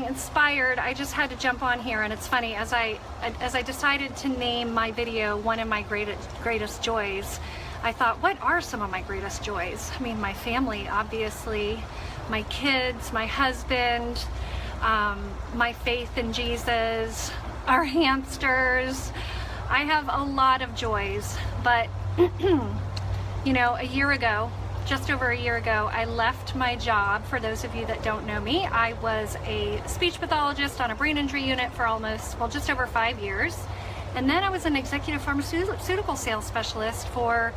inspired, I just had to jump on here. And it's funny, as I decided to name my video one of my greatest joys, I thought, what are some of my greatest joys? I mean, my family, obviously, my kids, my husband, my faith in Jesus, our hamsters. I have a lot of joys, but you know, a year ago, just over a year ago, I left my job. For those of you that don't know me, I was a speech pathologist on a brain injury unit for almost, well, just over 5 years. And then I was an executive pharmaceutical sales specialist for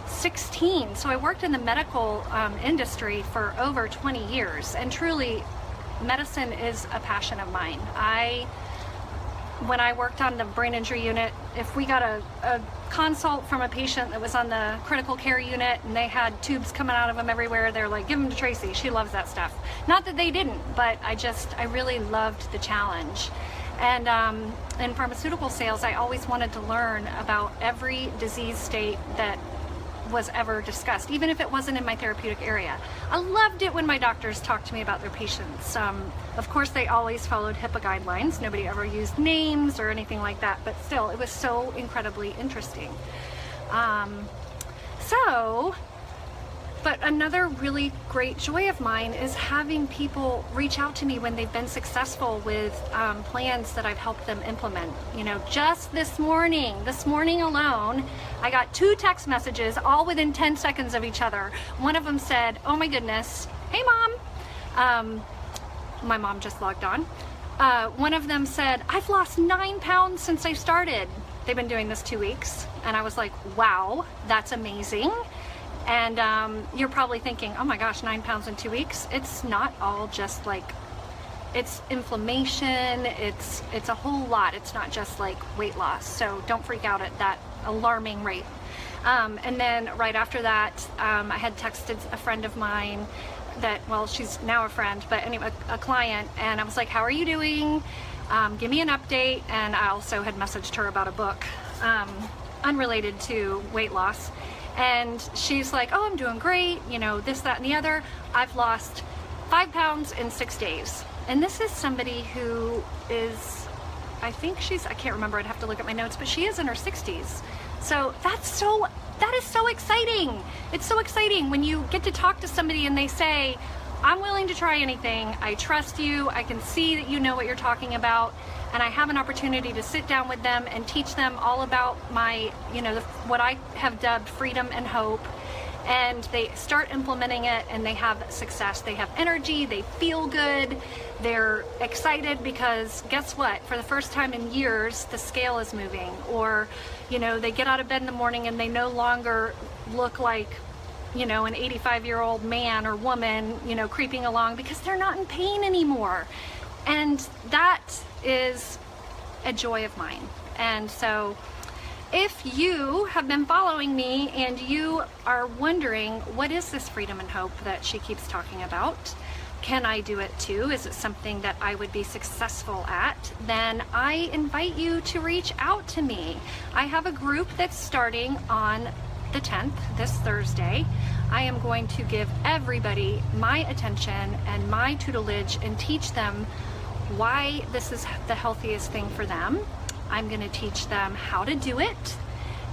16. So I worked in the medical industry for over 20 years. And truly, medicine is a passion of mine. When I worked on the brain injury unit, if we got a consult from a patient that was on the critical care unit and they had tubes coming out of them everywhere, they're like, give them to Tracy, she loves that stuff. Not that they didn't, but I really loved the challenge. And in pharmaceutical sales, I always wanted to learn about every disease state that was ever discussed, even if it wasn't in my therapeutic area. I loved it when my doctors talked to me about their patients. Of course, they always followed HIPAA guidelines. Nobody ever used names or anything like that, but still, it was so incredibly interesting. But another really great joy of mine is having people reach out to me when they've been successful with plans that I've helped them implement. You know, just this morning alone, I got 2 text messages all within 10 seconds of each other. One of them said, oh my goodness, hey mom. My mom just logged on. One of them said, I've lost 9 pounds since I started. They've been doing this 2 weeks. And I was like, wow, that's amazing. And you're probably thinking, oh my gosh, 9 pounds in 2 weeks. It's not all just like, it's inflammation, it's a whole lot. It's not just like weight loss. So don't freak out at that alarming rate. And then right after that, I had texted a friend of mine that, well, she's now a friend, but anyway, a client. And I was like, how are you doing? Give me an update. And I also had messaged her about a book unrelated to weight loss. And she's like, oh, I'm doing great, you know, this, that, and the other. I've lost 5 pounds in 6 days. And this is somebody who is, I can't remember, I'd have to look at my notes, but she is in her 60s. So that is so exciting. It's so exciting when you get to talk to somebody and they say, I'm willing to try anything. I trust you. I can see that you know what you're talking about. And I have an opportunity to sit down with them and teach them all about my, you know, what I have dubbed freedom and hope. And they start implementing it and they have success. They have energy, they feel good, they're excited because guess what? For the first time in years, the scale is moving. Or, you know, they get out of bed in the morning and they no longer look like, you know, an 85-year-old man or woman, you know, creeping along because they're not in pain anymore. And that is a joy of mine. And so if you have been following me and you are wondering, what is this freedom and hope that she keeps talking about? Can I do it too? Is it something that I would be successful at? Then I invite you to reach out to me. I have a group that's starting on the 10th, this Thursday. I am going to give everybody my attention and my tutelage and teach them why this is the healthiest thing for them. I'm going to teach them how to do it.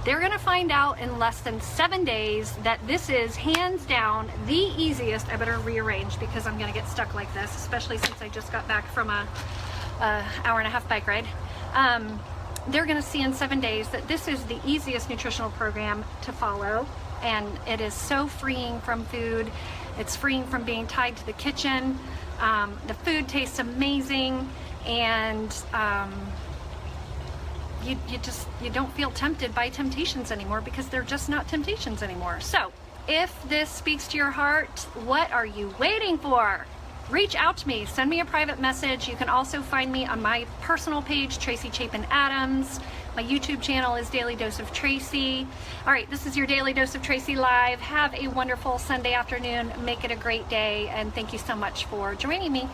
They're going to find out in less than 7 days that this is hands down the easiest. I better rearrange because I'm going to get stuck like this, especially since I just got back from a hour-and-a-half bike ride. They're going to see in 7 days that this is the easiest nutritional program to follow, and it is so freeing from food. It's freeing from being tied to the kitchen. The food tastes amazing, and you don't feel tempted by temptations anymore because they're just not temptations anymore. So if this speaks to your heart, what are you waiting for? Reach out to me, send me a private message. You can also find me on my personal page, Tracy Chapin Adams. My YouTube channel is Daily Dose of Tracy. All right, this is your Daily Dose of Tracy Live. Have a wonderful Sunday afternoon. Make it a great day, and thank you so much for joining me.